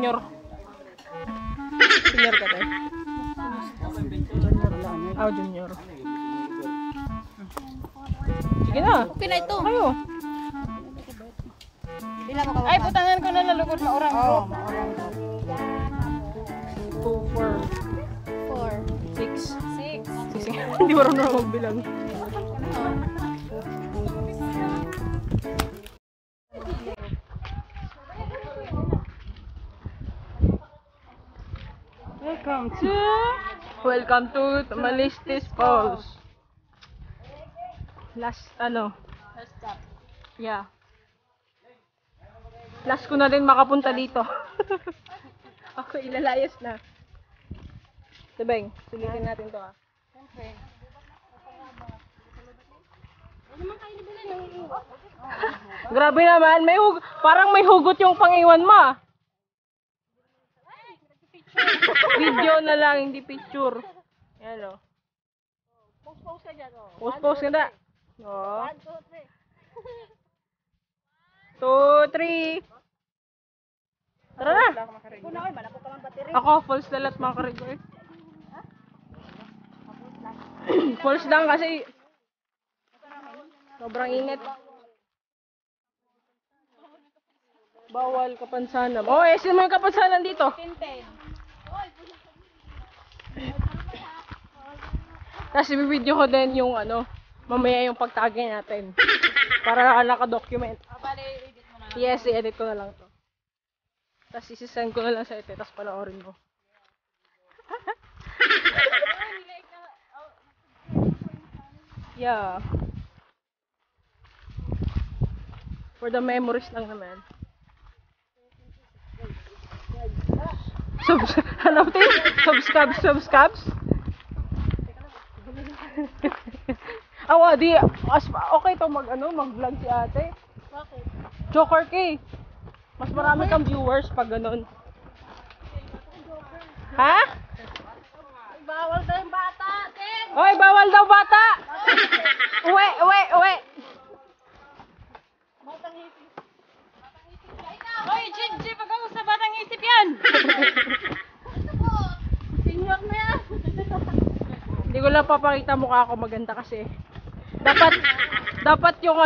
Junior. Senior ka tayo. Oh, junior. Sige na. Okay na ito. Ayo. Ay, putangan ko na nalugod na orang. Oo. 2, 4, 6. 6. Hindi marunong ako magbilang. Welcome to Tamalistis Falls. Last stop. Yeah. Last ko na din makapunta dito. Ako ilalayas na. Sabeng, sulitin natin to ah. Siyempre. Grabe naman, parang may hugot yung pangiwan mo ah. Video na lang, hindi picture. Yan o. Post ka dyan, oh. Post ka na. 1, 2, 3. 2, 3. Tara na. Kuna ko, malapot ka ng battery. Ako, false lalat mga karigo eh. False lang kasi sobrang init. Bawal kapansanan. Oh, sino mo yung kapansanan dito? Tapos i-video ko din yung mamaya yung pagtagay natin. Para naka-document. Yes, i-edit ko na lang to. Tapos isi-send ko na lang sa ite, tapos panoorin mo. Yeah. For the memories lang naman. Subscribe. Awa, okay to mag-vlog si ate. Bakit? Joker K. Mas marami kang viewers pag ganun. Ha? Bawal tayong bata, Ken! Oy, bawal daw bata! Uwe! Batang isip. Hoy, Gigi, pag-awas sa batang isip yan! Senior na yan! Hindi ko lang papakita mukha ako maganda kasi. Dapat yung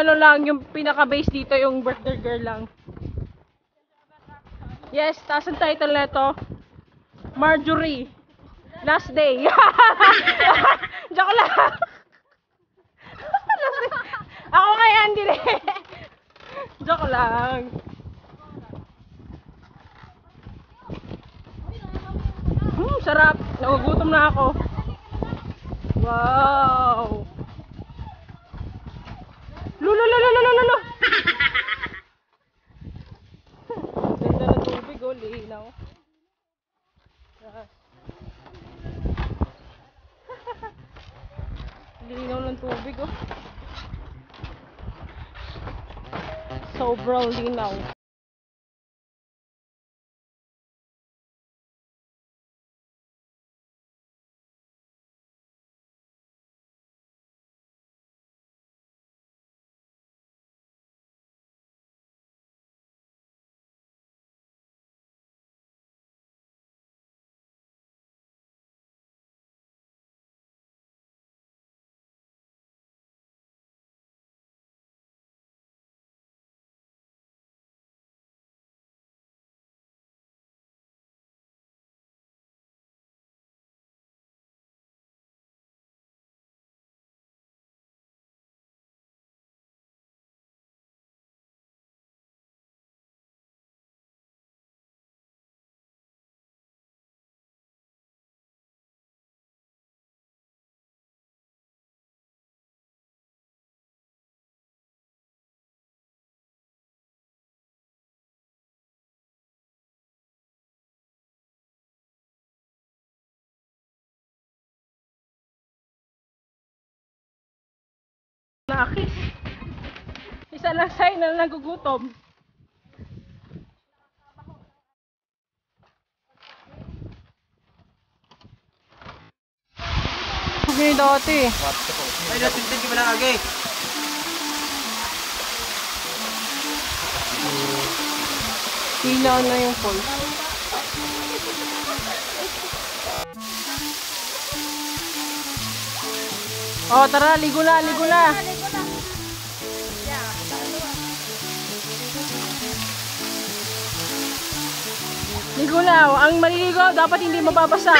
yung pinaka-base dito, yung birthday girl lang. Yes, taas ang title nito. Marjorie. Last day. Joke lang. Ako ngayon, hindi rin. Joke lang. Sarap. Nagugutom na ako. Wow. Lululululululu. Ganda ng tubig, oh, linaw. Linaw ng tubig, oh. Sobrang linaw. Nakis. Isa lang sign na nagugutom. Okay, dati. Ay, natintin ka ba na agi? Hila na yung falls. Oh, tara, ligo na, ligo na. Ligo na. Ang maliligo dapat hindi mababasa.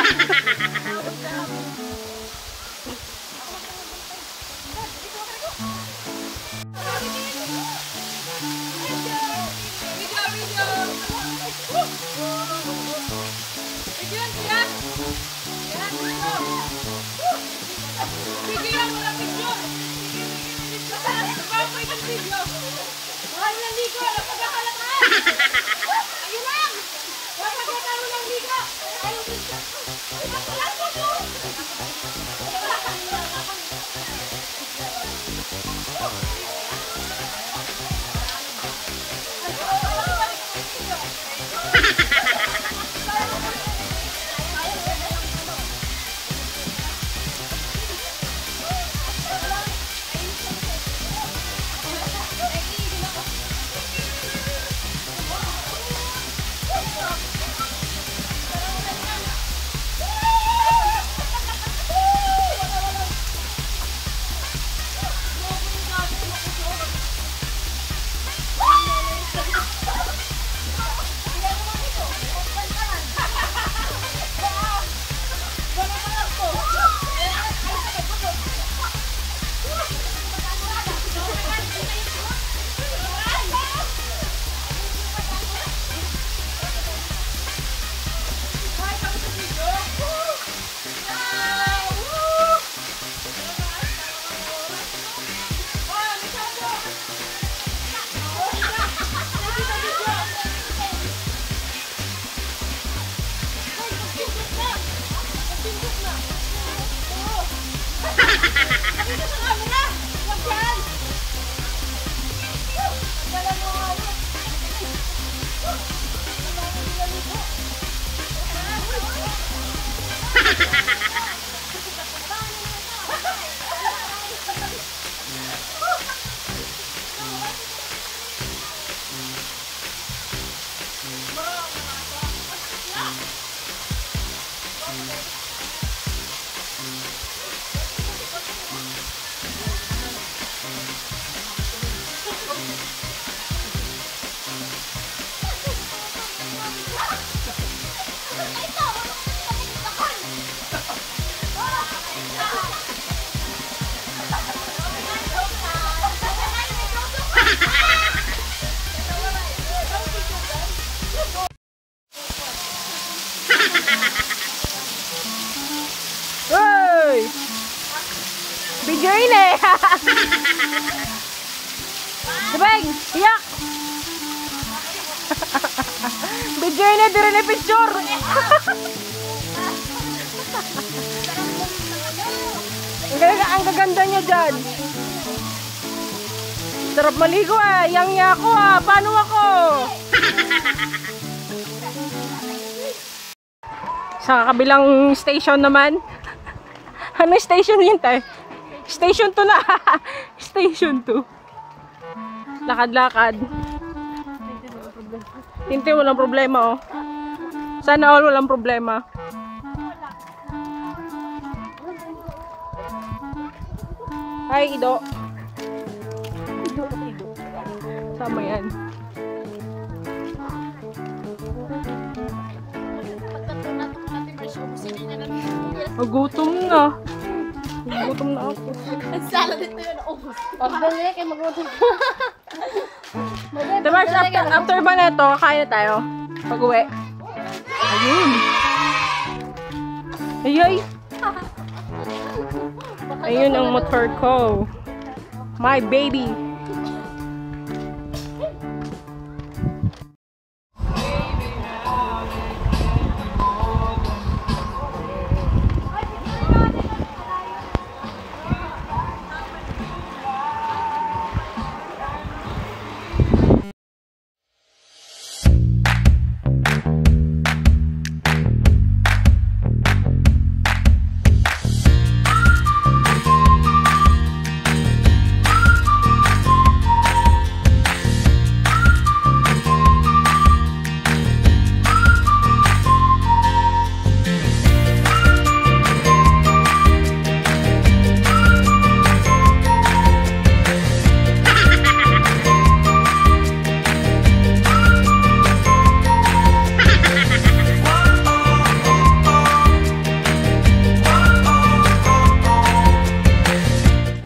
Hey! Video yun eh! Sabay! Iyak! Video yun eh! Dire na picture! Ang gaganda niya dyan! Sarap maligo eh! Yang ako ah! Paano ako? Sa kabilang station naman. Ano station yun tayo? Station 2 na. Station 2. Lakad-lakad. Tinti, walang problema oh. Sana all walang problema. Hi, Ido. Ido. Sama yan. Gutom na. Gutom na ako. Ang salad dito yun, ubos. Pagdali kayo magutom. Diba, after ba na ito, kakain na tayo. Pag-uwi. Ayun. Ayay. Ayun ang motor ko. My baby.